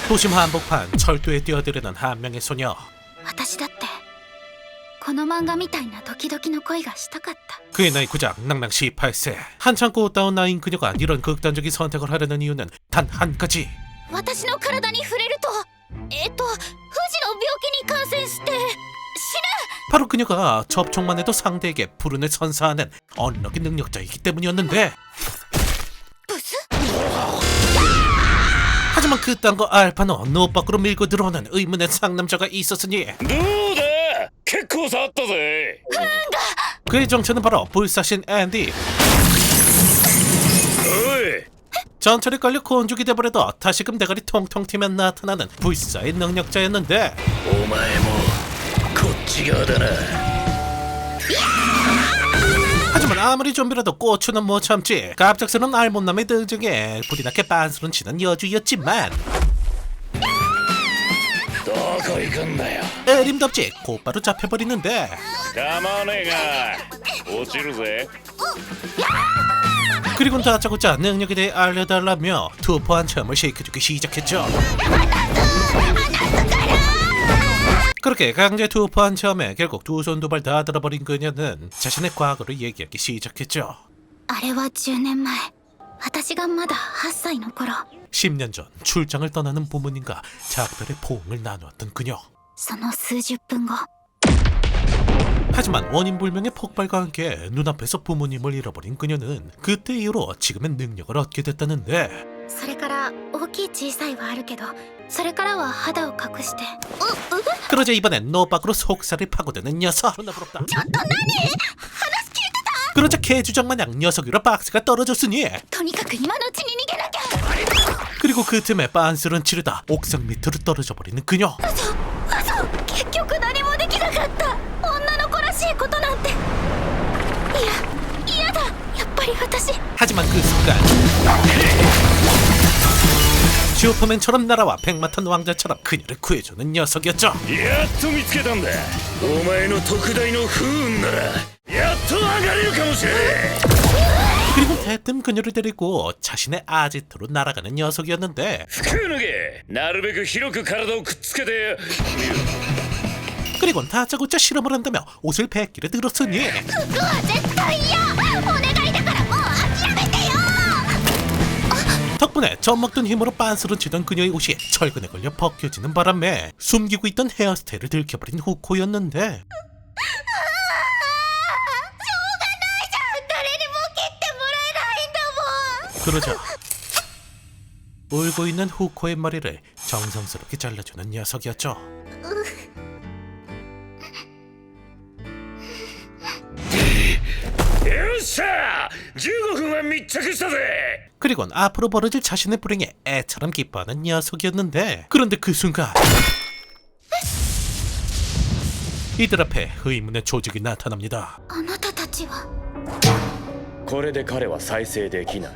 도심 한복판 철도에 뛰어들는 한 명의 소녀. 私だってこの漫画みたいなドキドキの恋がしたかった。 그의 나이 고작 낭낭 18세. 한창 꽃다운 나이인 그녀가 이런 극단적인 선택을 하려는 이유는 단 한 가지. 私の体に触れると不治の病気に感染して死ぬ。 바로 그녀가 접촉만 해도 상대에게 불운을 선사하는 언럭의 능력자이기 때문이었는데, ブス 하지만 그딴 거 알바는 노 밖으로 밀고 들어오는 의문의 상남자가 있었으니 どうだ結構触ったぜ 그의 정체는 바로 불사신 앤디. おい 전철에 깔려 곤죽이 돼버려도 다시금 대가리 통통 튀면 나타나는 불사의 능력자였는데, お前もこっち側だな 하지만 아무리 좀비라도 고추는 못 참지. 갑작스러운 알못남의 등장에 불이 나게 빤스런 치는 여주였지만 どこ行くんだよ 에림답지 곧바로 잡혀버리는데, 構わねえが落ちるぜ 그리고는 다짜고짜 능력에 대해 알려달라며 투포한 체험을 시켜주기 시작했죠. 그렇게 강제 투포한 체험에 결국 두 손 두 발 다 들어버린 그녀는 자신의 과거를 얘기하기 시작했죠. あれは10年前私がまだ8歳の頃 10년 전 출장을 떠나는 부모님과 작별의 포옹을 나누었던 그녀. その数十分後 하지만 원인 불명의 폭발과 함께 눈앞에서 부모님을 잃어버린 그녀는 그때 이후로 지금의 능력을 얻게 됐다는데, それから大きい小さいはあるけどそれからは肌を隠して그러자 이번엔 노 밖으로 속살을 파고드는 녀석. 존나 부럽다. 그러자 개주정마냥 녀석 위로 박스가 떨어졌으니, とにかく今のうちに逃げなきゃ。 그리고 그 틈에 빤스런 치르다 옥상 밑으로 떨어져 버리는 그녀. 結局何もできなかった。女の子らしいことなんて。いや、嫌だ。やっぱり私。 하지만 그 순간 슈퍼맨처럼 날아와 백마탄 왕자처럼 그녀를 구해주는 녀석이었죠. やっと見つけたんだお前の特大の不運ならやっと上がれるかもしれねえ 그리고 대뜸 그녀를 데리고 자신의 아지트로 날아가는 녀석이었는데, 服脱げなるべく広く体をくっつけて 그리곤 다짜고짜 실험을 한다며 옷을 벗기를 들었으니 服は絶対嫌。お願いだからもう諦めてよ。 덕분에 젖먹던 힘으로 빤스런 치던 그녀의 옷이 철근에 걸려 벗겨지는 바람에 숨기고 있던 헤어스타일을 들켜버린 후코였는데, 誰にも切ってもらえないんだもん。 그러자 울고 있는 후코의 머리를 정성스럽게 잘라주는 녀석이었죠. よっしゃ15分は密着したぜ 그리곤 앞으로 벌어질 자신의 불행에 애처럼 기뻐하는 녀석이었는데, 그런데 그 순간 이들 앞에 의문의 조직이 나타납니다. あなたたちは。これで彼は再生できない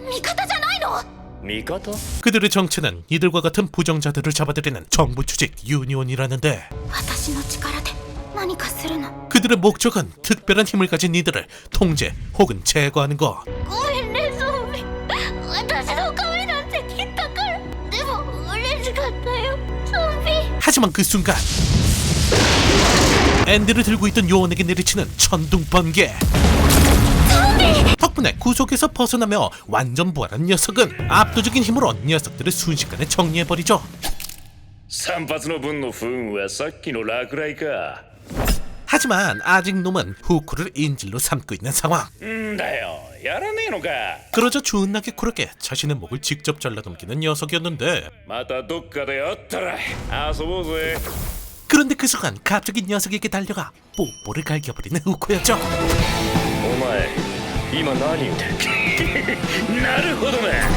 味方じゃないの。味方 그들의 정체는 이들과 같은 부정자들을 잡아들이는 정부 조직 유니온이라는데, 私の力で何かするの。 그들의 목적은 특별한 힘을 가진 이들을 통제 혹은 제거하는 것. ごめんねゾンビ。私の髪なんて切ったから。でも嬉しかったよゾンビ。 하지만 그 순간 앤디를 들고 있던 요원에게 내리치는 천둥 번개. 덕분에 구속에서 벗어나며 완전 부활한 녀석은 압도적인 힘으로 녀석들을 순식간에 정리해버리죠. 3発の分の不運はさっきの落雷か 하지만 아직 놈은 후쿠를 인질로 삼고 있는 상황. んだよやらねえのか 그러자 존나게 쿨하게 자신의 목을 직접 잘라넘기는 녀석이었는데, またどっかで会ったら遊ぼうぜ 그런데 그 순간 갑자기 녀석에게 달려가 뽀뽀를 갈겨버리는 후쿠였죠. お前今何言ってなるほどな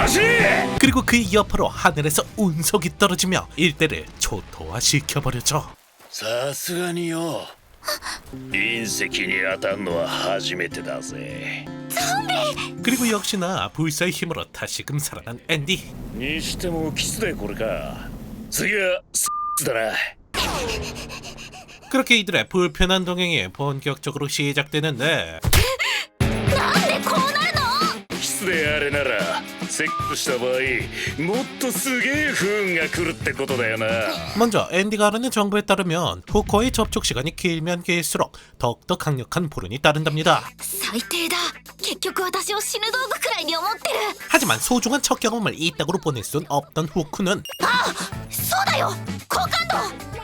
走れ 그리고 그의 옆으로 하늘에서 운석이 떨어지며 일대를 초토화시켜버렸죠. さすがによ隕石に当たんのは初めてだぜ 그리고 역시나 불사의 힘으로 다시금 살아난 앤디. にしてもキスでこれか次はだな 그렇게 이들의 불편한 동행이 본격적으로 시작되는데, なんでこうなるの。キスであれならセックした場合もっとすげえ不運が来るってことだよな。 먼저 앤디가 알아낸 정보에 따르면 후코의 접촉 시간이 길면 길수록 더욱더 강력한 불운이 따른답니다. 最低だ。結局私を死ぬ道具くらいに思ってる。 하지만 소중한 첫 경험을 이따구로 보낼 순 없던 후쿠는 そうだよ、好感度。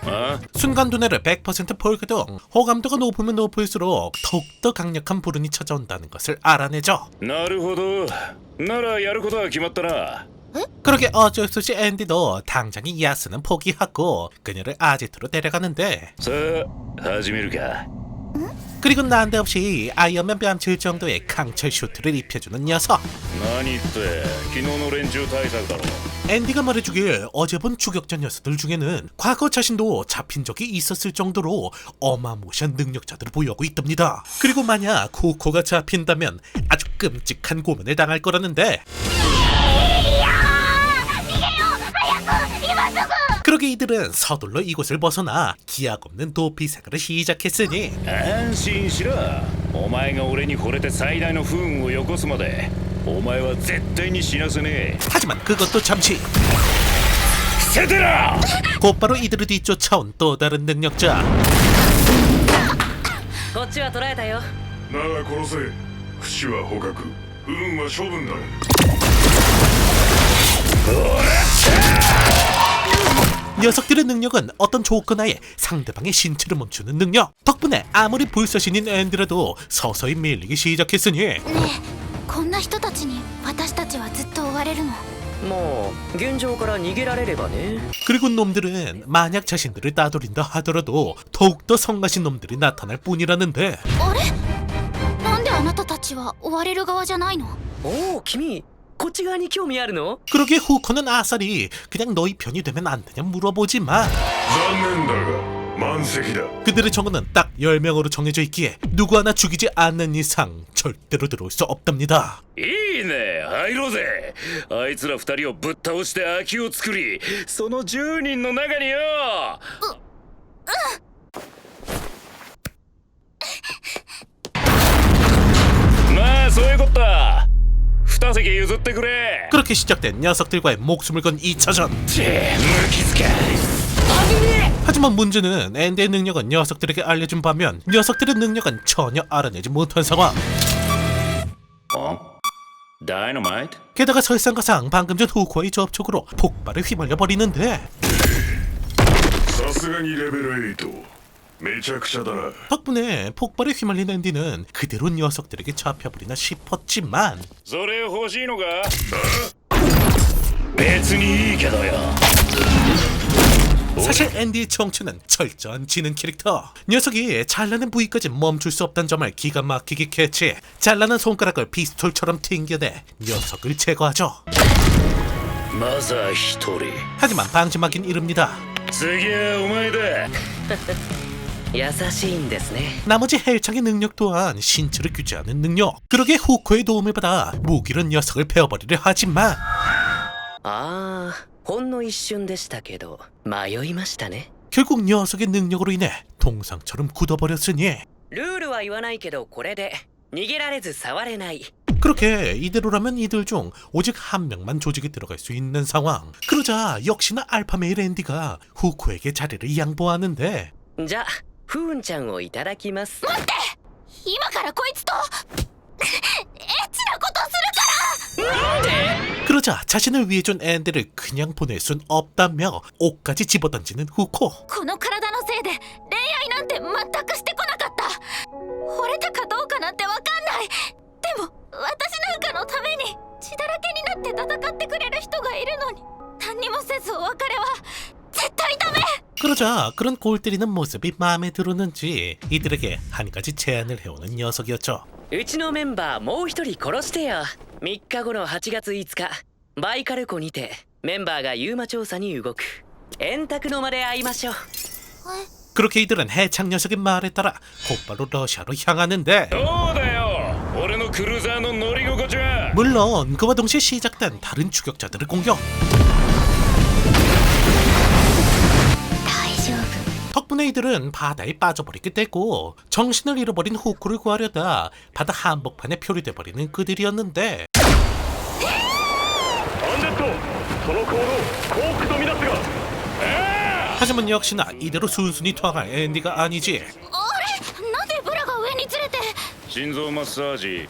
あ 순간 두뇌를 100% 폴그등 호감도가 높으면 높을수록 더욱더 강력한 불운이 찾아온다는 것을 알아내죠. なるほど。ならやることは決まったな。 그러게 어쩔 수 없이 앤디도 당장 이 야스는 포기하고 그녀를 아지트로 데려가는데 さあ始めるか。 그리고 난데없이 아이언맨 뺨칠 정도의 강철 슈트를 입혀주는 녀석. 何って昨日の連中対策だろ。 앤디가 말해주길 어제 본 추격자 녀석들 중에는 과거 자신도 잡힌 적이 있었을 정도로 어마무시한 능력자들을 보유하고 있답니다. 그리고 만약 후코가 잡힌다면 아주 끔찍한 고문을 당할 거라는데 그러게 이들은 서둘러 이곳을 벗어나 기약 없는 도피 생활을 시작했으니 安心しろ。お前が俺に惚れて最大の不運をよこすまでお前は絶対に死なせねえ。 하지만 그것도 잠시 捨ててろ。 곧바로 이들을 뒤쫓아온 또 다른 능력자. こっちは捕らえたよ。なら殺せ。不死は捕獲、不運は処分だ。 녀석들의 능력은 어떤 조건 하에 상대방의 신체를 멈추는 능력. 덕분에 아무리 불사신인 앤디라도 서서히 밀리기 시작했으니 ねえ、こんな人たちに私たちはずっと追われるの？もう現状から逃げられればね。 그리고 놈들은 만약 자신들을 따돌린다 하더라도 더욱더 성가신 놈들이 나타날 뿐이라는데 あれ？なんであなたたちは追われる側じゃないの？おお、君こっち側に興味あるの？ 그러게 후코는 아싸리 그냥 너희 편이 되면 안 되냐 물어보지만 残念だが満席だ。 그들의 정원은 딱 10명으로 정해져 있기에 누구 하나 죽이지 않는 이상 절대로 들어올 수 없답니다. いいね、入ろうぜ。あいつら二人をぶっ倒して空きを作り、その10人の中によ。まあそういうこった2席譲ってくれ。 그렇게 시작된 녀석들과의 목숨을 건 2차전. ぜ無傷か。 하지만 문제는 앤디의 능력은 녀석들에게 알려준 반면 녀석들의 능력은 전혀 알아내지 못한 상황. ダイナマイト? 게다가 설상가상 방금 전 후코의 접촉으로 폭발에 휘말려 버리는데 さすがにレベル8。めちゃくちゃだな。 덕분에 폭발에 휘말린 앤디는 그대로 녀석들에게 잡혀버리나 싶었지만 それ欲しいのか? 別にいいけどよ。 사실 앤디의 정체는 철저한 지능 캐릭터. 녀석이 잘나는 부위까지 멈출 수 없다는 점을 기가 막히게 캐치. 잘나는 손가락을 피스톨처럼 튕겨내 녀석을 제거하죠. まずは一人。 하지만 방심하긴 이릅니다. 次はお前だ。優しいんですね。 나머지 헬창의 능력 또한 신체를 규제하는 능력. 그러게 후코의 도움을 받아 무기로 녀석을 베어버리려 하지만 ああ、ほんの一瞬でしたけど迷いましたね。 결국 녀석의 능력으로 인해 동상처럼 굳어버렸으니 ルールは言わないけどこれで逃げられず触れない。 그렇게 이대로라면 이들 중 오직 한 명만 조직에 들어갈 수 있는 상황. 그러자 역시나 알파메일 앤디가 후코에게 자리를 양보하는데 じゃあフーンちゃんをいただきます。今からこいつとエッチなことするから。 그러자 자신을 위해 준 앤디를 그냥 보낼 순 없다며 옷까지 집어던지는 후코. この体のせいで恋愛なんて全くしてこなかった。惚れたかどうかなんてわかんない。でも私なんかのために血だらけになって戦ってくれる人がいるのに何にもせずお別れは絶対ダメ。 그러자 그런 골 때리는 모습이 마음에 들었는지 이들에게 한 가지 제안을 해오는 녀석이었죠. うちのメンバーもう一人殺してよ。3日後の8月5日バイカル湖にてメンバーがユーマ調査に動く。円卓の間で会いましょう。 그렇게 이들은 해창 녀석의 말에 따라 곧바로 러시아로 향하는데 どうだよ、俺のクルーザーの乗り心地は。 물론 그와 동시에 시작된 다른 추격자들의 공격. 大丈夫。 덕분에 이들은 바다에 빠져버리게 되고 정신을 잃어버린 후쿠를 구하려다 바다 한복판에 표류돼버리는 그들이었는데 その行動コークとみなすが。하지만 역시나 이대로 순순히 통할 앤디가 아니지. あれなんでブラが上に連れて。心臓マッサージ。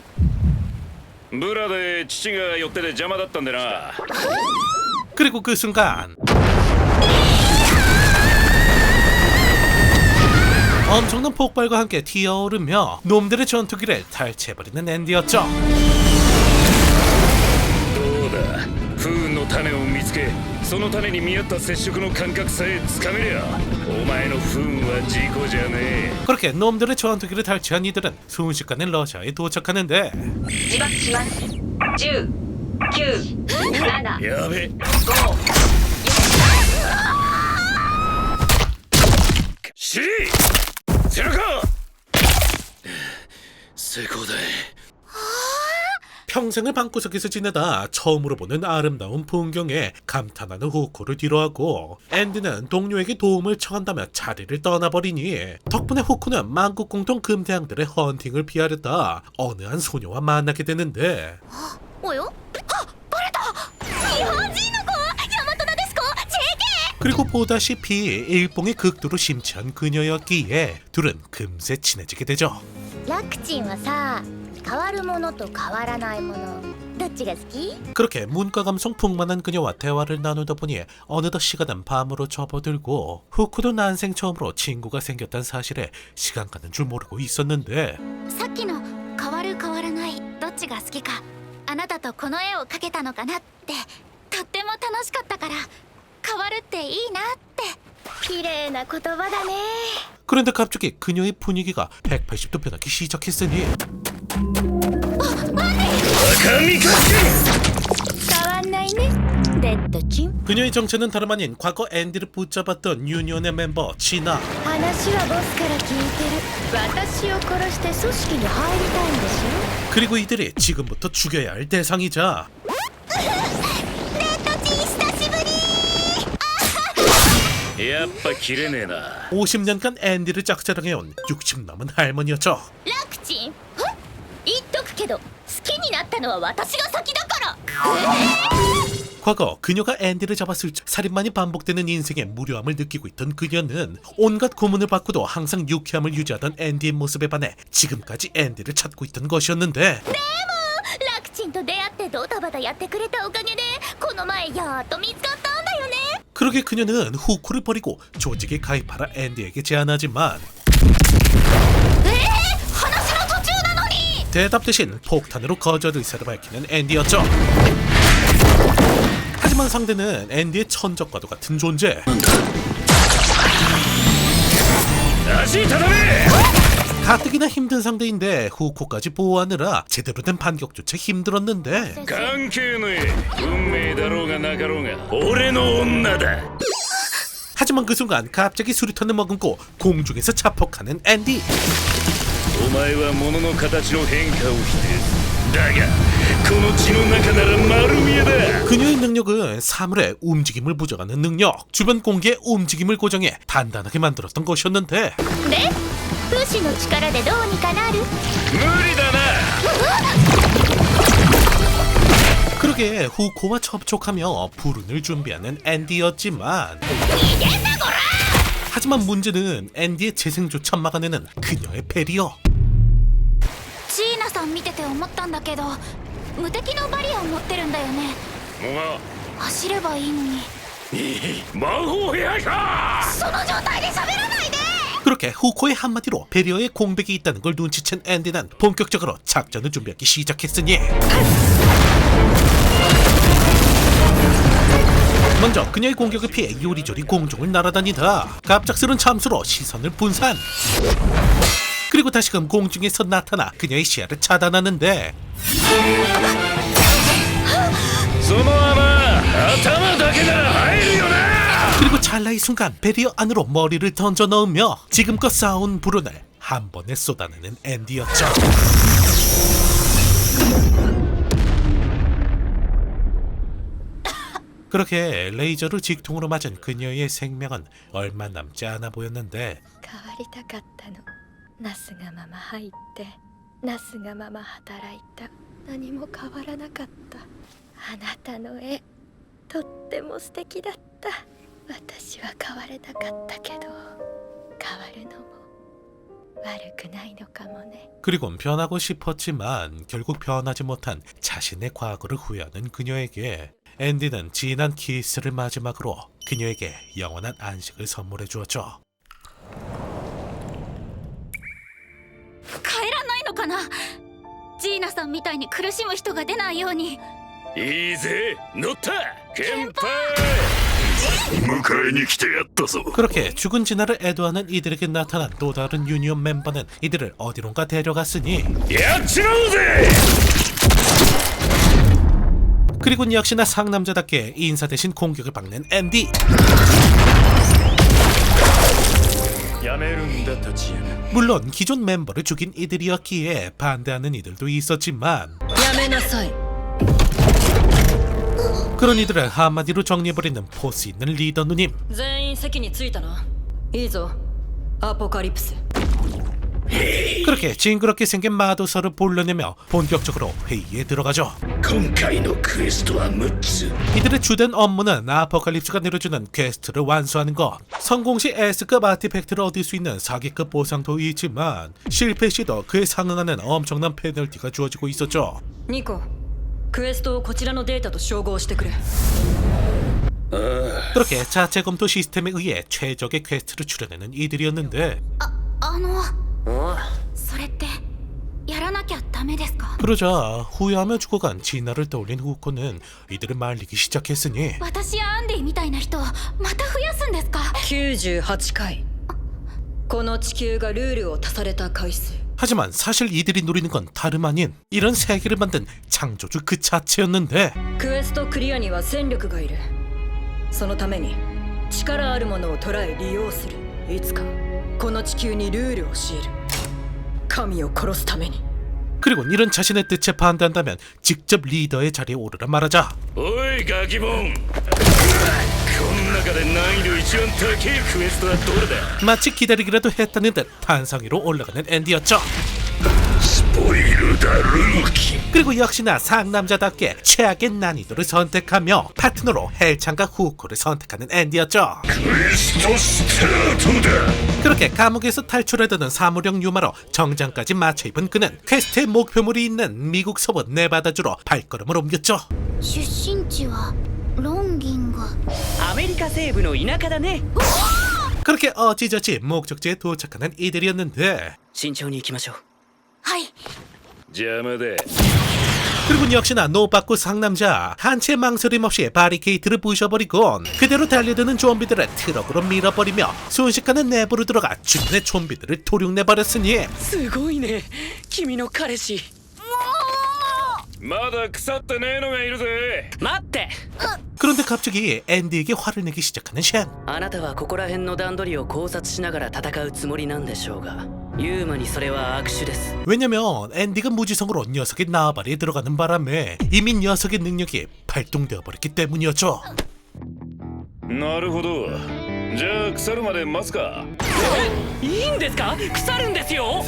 ブラで父が寄ってて邪魔だったんでな。 그리고 그 순간 엄청난 폭발과 함께 튀어오르며 놈들의 전투기를 탈취해버리는 앤디였죠. どうだ不運の種を見つけその種に見合った接触の感覚さえつかめりゃお前の不運は事故じゃねえ。 그렇게 놈들의 전투기를 탈취한 이들은 순식간에 러시아에 도착하는데 自爆します。10、9、7、やべ5、シリ背中成功だ。 평생을 방구석에서 지내다 처음으로 보는 아름다운 풍경에 감탄하는 후코를 뒤로하고 앤디는 동료에게 도움을 청한다며 자리를 떠나버리니 덕분에 후코는 만국 공통 금태양들의 헌팅을 피하려다 어느 한 소녀와 만나게 되는데 およあバレた日本人の子ヤマトナデスコ JK 그리고 보다시피 일봉의 극도로 심취한 그녀였기에 둘은 금세 친해지게 되죠. ラクチンはさ変わるものと変わらないものどっちが好き 그렇게 문과 감성 풍만한 그녀와 대화를 나누다 보니 어느덧 시간은 밤으로 접어들고 후쿠도 난생 처음으로 친구가 생겼다는 사실에 시간 가는 줄 모르고 있었는데 さっきの変わる変わらないどっちが好きかあなたとこの絵を描けたのかなってとっても楽しかったから変わるっていいなって綺麗な言葉だね 그런데 갑자기 그녀의 분위기가 180도 변하기 시작했으니 変わんないねレッドチン 그녀의 정체는 다름 아닌 과거 앤디를 붙잡았던 유니온의 멤버 진아. 話はボスから聞いてる私を殺して組織に入りたいんでし 그리고 이들이 지금부터 죽여야 할 대상이자 ょレッドチン久しぶりやっぱ切れねえな。 50년간 앤디를 짝사랑해온 60 넘은 할머니였죠. ラクチン言っとくけど好きになったのは私が先だから 과거 그녀가 앤디를 잡았을 적 살인만이 반복되는 인생의 무료함을 느끼고 있던 그녀는 온갖 고문을 받고도 항상 유쾌함을 유지하던 앤디의 모습에 반해 지금까지 앤디를 찾고 있던 것이었는데 ラクチンと出会ってドタバタやってくれたおかげでこの前やっと見つかったんだよね 그러게 그녀는 후코를 버리고 조직에 가입하라 앤디에게 제안하지만 話の途中なのに 대답 대신 폭탄으로 거절 의사를 밝히는 앤디였죠. 하지만 상대는 앤디의 천적과도 같은 존재. 足たため。 가뜩이나 힘든 상대인데 후코까지 보호하느라 제대로 된 반격조차 힘들었는데 関係ねえ。運命だろうがなかろうが俺の女だ。 하지만 그 순간 갑자기 수류탄을 머금고 공중에서 자폭하는 앤디. お前は物の形の変化を否定する。だがこの血の中なら丸見えだ。 그녀의 능력은 사물의 움직임을 부정하는 능력, 주변 공기의 움직임을 고정해 단단하게 만들었던 것이었는데 で武士の力でどうにかなる無理だな。 그러게 후코와 접촉하며 불운을 준비하는 앤디였지만 하지만 문제는 앤디의 재생조차 막아내는 그녀의 배리어. チーナさん見てて思ったんだけど無敵のバリアを持ってるんだよね走ればいいのに魔法部屋か。その状態で喋らないで 그렇게 후코의 한마디로 배리어에 공백이 있다는 걸 눈치챈 앤디는 본격적으로 작전을 준비하기 시작했으니 먼저 그녀의 공격을 피해 요리조리 공중을 날아다니다 갑작스런 참수로 시선을 분산. 그리고 다시금 공중에서 나타나 그녀의 시야를 차단하는데 その穴頭だけなら入るよな。 그리고 찰나의 순간 배리어 안으로 머리를 던져 넣으며 지금껏 쌓아온 불운을 한 번에 쏟아내는 앤디였죠. 그렇게 레이저로 직통으로 맞은 그녀의 생명은 얼마 남지 않아 보였는데 変わりたかったの。なすがまま入ってなすがまま働いた。何も変わらなかった。あなたの絵とっても素敵だった。私は変われなかったけど変わるのも悪くないのかもね。 그리곤 변하고 싶었지만 결국 변하지 못한 자신의 과거를 후회하는 그녀에게 앤디는 진한 키스를 마지막으로 그녀에게 영원한 안식을 선물해 주었죠. 帰らないのかな。ジーナさんみたいに苦しむ人が出ないように。いいぜ乗った先輩迎えに来てやったぞ。 그렇게 죽은 진아를 애도하는 이들에게 나타난 또 다른 유니온 멤버는 이들을 어디론가 데려갔으니 やっちまおうぜ 그리고 역시나 상남자답게 인사 대신 공격을 박는 앤디. やめるんだタチヤナ 물론 기존 멤버를 죽인 이들이었기에 반대하는 이들도 있었지만 やめなさい。 그런 이들을 한마디로 정리해버리는 포스 있는 리더 누님. 全員席に着いたな。いいぞアポカリプス。 그렇게 징그럽게 생긴 마도서를 보려내며 본격적으로 회의에 들어가죠. 今回のクエストは6つ 이들의 주된 업무는 아포칼립스가 내려주는 퀘스트를 완수하는 것. 성공 시 S급 아티팩트를 얻을 수 있는 4기급 보상도 있지만 실패 시도 그에 상응하는 엄청난 페널티가 주어지고 있었죠. ニコ、クエストをこちらのデータと照合してくれ。 그렇게 자체 검토 시스템에 의해 최적의 퀘스트를 추려내는 이들이었는데 それってやらなきゃダメですか。 그러자 후회하며 죽어간 진아를 떠올린 후코는 이들을 말리기 시작했으니 私やアンディみたいな人また増やすんですか。 98回。この地球がルールを足された回数。 하지만 사실 이들이 노리는 건 다름 아닌 이런 세계를 만든 창조주 그 자체였는데 クエストクリアには戦力がいる。そのために力あるものを捉え利用する。いつかこの地球にルールを強いる。神を殺すために。 그리고 이런 자신의 뜻에 반대한다면 직접 리더의 자리에 오르라 말하자. おいガキボンこの中で難易度一番高いクエストはどれだ 마치 기다리기라도 했다는 듯 탄성 위로 올라가는 앤디였죠. スポイルだルーキー。 그리고 역시나 상남자답게 최악의 난이도를 선택하며 파트너로 헬창과 후코를 선택하는 앤디였죠. クエストスタートだ。 그렇게 감옥에서 탈출하려는 사무령 유마로 정장까지 맞춰 입은 그는 퀘스트의 목표물이 있는 미국 서부 네바다주로 발걸음을 옮겼죠. 出身地はロンギンが。アメリカ西部の田舎だね 그렇게 어찌저찌 목적지에 도착하는 이들이었는데 慎重に行きましょうはい。邪魔だ 그리고 역시나 노받고 상남자 한치의 망설임 없이 바리케이트를 부셔버리곤 그대로 달려드는 좀비들을 트럭으로 밀어버리며 순식간에 내부로 들어가 주변의 좀비들을 도륙내버렸으니 すごいね君の彼氏まだ腐ってねえのがいるぜ待って 그런데 갑자기 앤디에게 화를 내기 시작하는 쉔. あなたはここら辺の段取りを考察しながら戦うつもりなんでしょうがユーマにそれは悪手です 왜냐면 앤디가 무지성으로 녀석의 나발에 들어가는 바람에 이미 녀석의 능력이 발동되어 버렸기 때문이었죠. なるほどじゃあ腐るまで待つかいいんですか腐るんですよ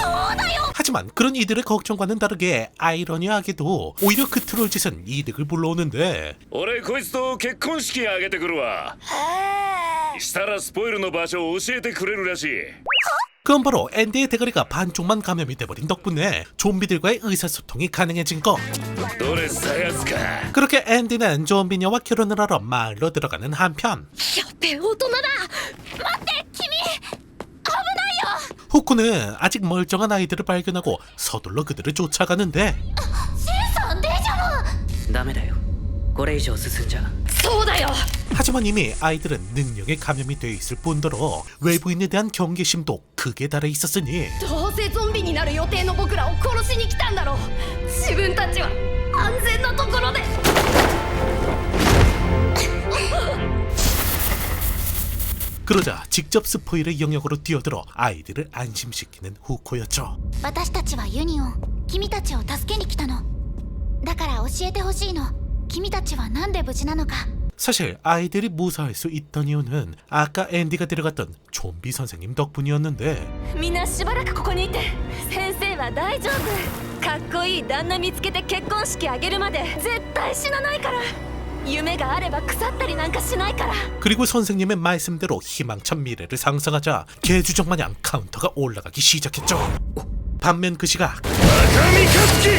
하지만 그런 이들의 걱정과는 다르게 아이러니하게도 오히려 그 트롤 짓은 이득을 불러오는데 俺こいつと結婚式あげてくるわしたらスポイルの場所を教えてくれるらしい 그건 바로 앤디의 대가리가 반쪽만 감염이 돼버린 덕분에 좀비들과의 의사소통이 가능해진 것. どれ探すか 그렇게 앤디는 좀비녀와 결혼을 하러 마을로 들어가는 한편 やっべ大人だ。待って君。危ないよ。 후쿠는 아직 멀쩡한 아이들을 발견하고 서둘러 그들을 쫓아가는데 シンさんデジャブ。ダメだよこれ以上進んじゃそうだよ。 하지만 이미 아이들은 능력에 감염이 돼 있을 뿐더러 외부인에 대한 경계심도 극에 달해 있었으니 どうせゾンビになる予定の僕らを殺しに来たんだろう。自分たちは安全なところで。 그러자 직접 스포일의 영역으로 뛰어들어 아이들을 안심시키는 후코였죠. 私たちはユニオン。君たちを助けに来たの。だから教えてほしいの。君たちはなんで無事なのか。 사실 아이들이 무사할 수 있던 이유는 아까 앤디가 데려갔던 좀비 선생님 덕분이었는데 みんなしばらくここにいて。先生は大丈夫。かっこいい旦那見つけて結婚式あげるまで絶対死なないから。夢があれば腐ったりなんかしないから。 그리고 선생님의 말씀대로 희망찬 미래를 상상하자 개주적 마냥 카운터가 올라가기 시작했죠. 반면 그 시각 赤身かつき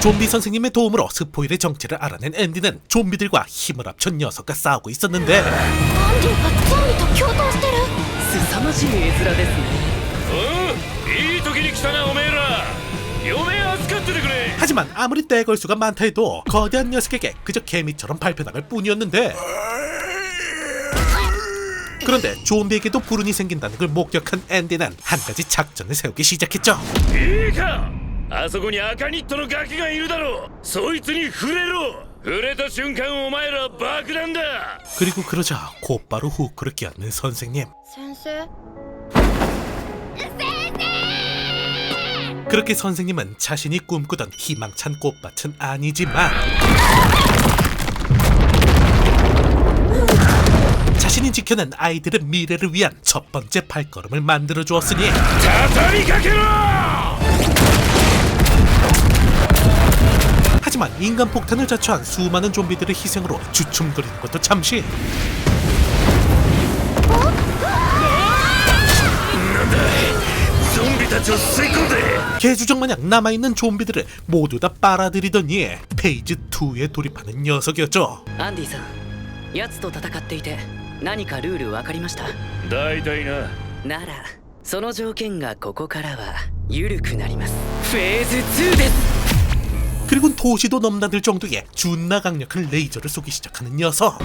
좀비 선생님의 도움으로 스포일의 정체를 알아낸 앤디는 좀비들과 힘을 합쳐 녀석과 싸우고 있었는데 アンディがゾンビと共闘してる。凄まじい絵面ですね。おう、いい時に来たなおめえら。嫁預かっててくれ。 하지만 아무리 떼걸수가 많다 해도 거대한 녀석에게 그저 개미처럼 밟혀나갈 뿐이었는데 그런데 좀비에게도 불운이 생긴다는 걸 목격한 앤디는 한 가지 작전을 세우기 시작했죠. いいか、あそこに赤ニットのガキがいるだろう。そいつに触れろ。触れた瞬間お前ら爆弾だ。 그리고 그러자 곧바로 후크를 끼얹는 선생님. 先生。 그렇게 선생님은 자신이 꿈꾸던 희망찬 꽃밭은 아니지만 자신이 지켜낸 아이들의 미래를 위한 첫 번째 발걸음을 만들어 주었으니 畳みかけろ。 하지만 인간 폭탄을 자초한 수많은 좀비들의 희생으로 주춤거리는 것도 잠시 ゾンビたちを吸い込んで。 개주적 마냥 남아있는 좀비들을 모두 다 빨아들이더니 페이지 2에 돌입하는 녀석이었죠. アンディさん、奴と戦っていて何かルール分かりました？大体な。ならその条件がここからは緩くなります。フェーズ2です。 그리고 도시도 넘나들 정도의 존나 강력한 레이저를 쏘기 시작하는 녀석.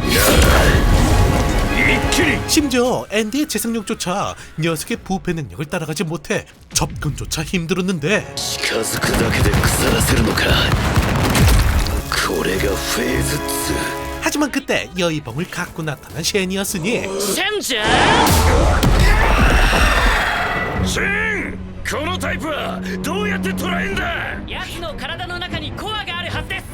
一気に。 심지어 앤디의 재생력조차 녀석의 부패 능력을 따라가지 못해 접근조차 힘들었는데 近づくだけで腐らせるのか。これがフェーズ 2。 하지만 그때 여의봉을 갖고 나타난 쉔이었으니 シェンジャシェン、このタイプはどうやって捕らえんだ。奴の体の中にコアがあるはずです。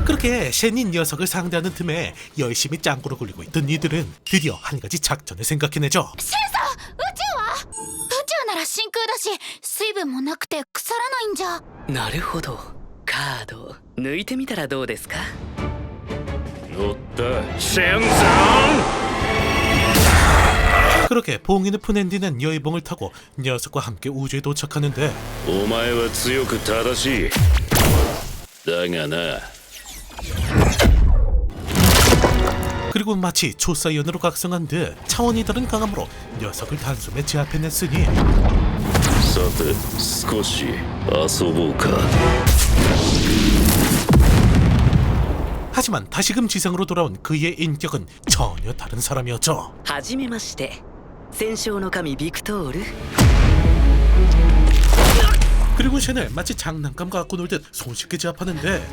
그렇게 쉔이 녀석을 상대하는 틈에 열심히 짱구를 굴리고 있던 이들은 드디어 한 가지 작전을 생각해내죠. シェンさん、宇宙なら真空だし水分もなくて腐らないんじゃ。なるほど。カード抜いてみたらどうですか？乗ったシェンさん。 그렇게 봉인을 푼 앤디는 여의봉을 타고 녀석과 함께 우주에 도착하는데 お前は強く正しい。だがな。 그리고 마치 초사이언으로 각성한 듯 차원이 다른 강함으로 녀석을 단숨에 제압해냈으니 さて少し遊ぼうか。 하지만 다시금 지상으로 돌아온 그의 인격은 전혀 다른 사람이었죠. はじめまして。戦勝の神ビクトール。 그리고 쉔을 마치 장난감 갖고 놀듯 손쉽게 제압하는데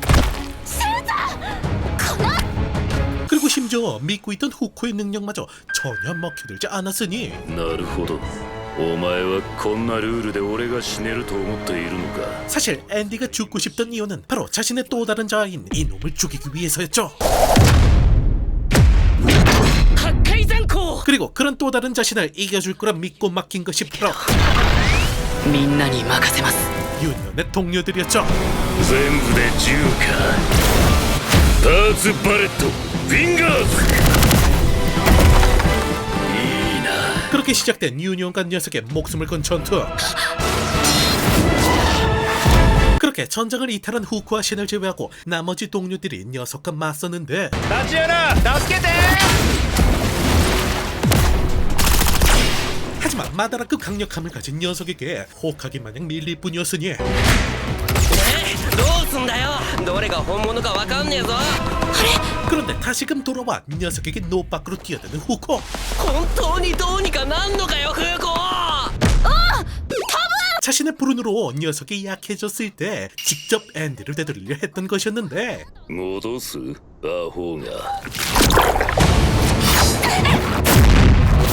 그리고 심지어 믿고 있던 후코의 능력마저 전혀 먹혀들지 않았으니 なるほど。お前はこんなルールで俺が死ねると思っているのか。 사실 앤디가 죽고 싶던 이유는 바로 자신의 또 다른 자아인 이놈을 죽이기 위해서였죠. 破壊残光。 그리고 그런 또 다른 자신을 이겨줄 거라 믿고 맡긴 것이 바로 みんなに任せます。 유니온의 동료들이었죠. 全部で10か。パーツバレット、フィンガーズ。いいな。 그렇게 시작된 유니온과 녀석의 목숨을 건 전투. 그렇게 전장을 이탈한 후쿠와 쉔을 제외하고 나머지 동료들이 녀석과 맞섰는데 立ち穴、助けて。 하지만 마다라급 강력함을 가진 녀석에게 혹하기 마냥 밀릴 뿐이었으니 どうすんだよ。どれが本物かわかんねえぞ。 그런데 다시금 돌아와 녀석에게 노 밖으로 뛰어드는 후코. 本当にどうにかなんのかよフーコ。 자신의 불운으로 녀석이 약해졌을 때 직접 앤디를 되돌리려 했던 것이었는데 戻すアホが。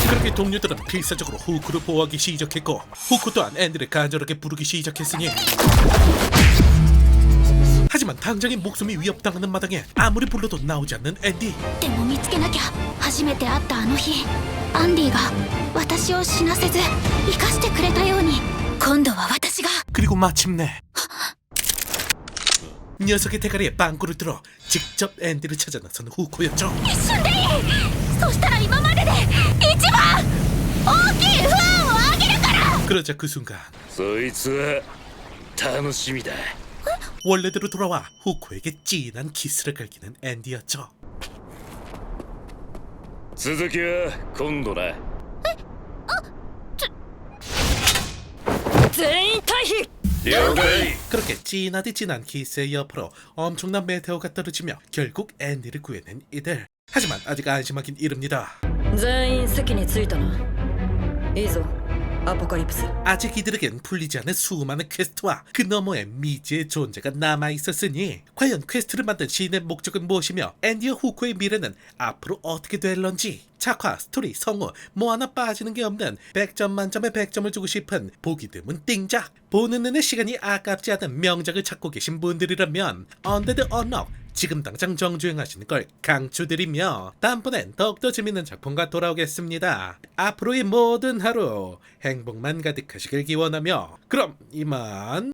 그렇게 동료들은 필사적으로 후쿠를 보호하기 시작했고 후쿠 또한 앤디를 간절하게 부르기 시작했으니 하지만 당장의 목숨이 위협당하는 마당에 아무리 불러도 나오지 않는 앤디. でも見つけなきゃ。初めて会ったあの日アンディが私を死なせず生かしてくれたように今度は私が。 그리고 마침내 녀석의 대가리에 빵꾸를 뚫어 직접 앤디를 찾아 나서는 후코였죠. 一瞬でいい。そしたら今までで一番大きい不安をあげるから。 그러자 그 순간 そいつは楽しみだ。 원래대로 돌아와 후코에게 진한 키스를 갈기는 앤디였죠. 続きは今度な。全員退避。 了解。 그렇게 진하디 진한 키스의 여파로 엄청난 메테오가 떨어지며 결국 앤디를 구해낸 이들. 하지만 아직 안심하긴 이릅니다. 全員席に着いたないいぞアポカリプス。 아직 이들에겐 풀리지 않은 수많은 퀘스트와 그 너머에 미지의 존재가 남아있었으니 과연 퀘스트를 만든 시인의 목적은 무엇이며 앤디와 후코의 미래는 앞으로 어떻게 될런지. 작화, 스토리, 성우 뭐 하나 빠지는 게 없는 100점 만점에 100점을 주고 싶은 보기 드문 띵작. 보는 내내 시간이 아깝지 않은 명작을 찾고 계신 분들이라면 언데드 언럭 지금 당장 정주행하시는 걸 강추드리며 다음번엔 더욱더 재밌는 작품과 돌아오겠습니다. 앞으로의 모든 하루 행복만 가득하시길 기원하며 그럼 이만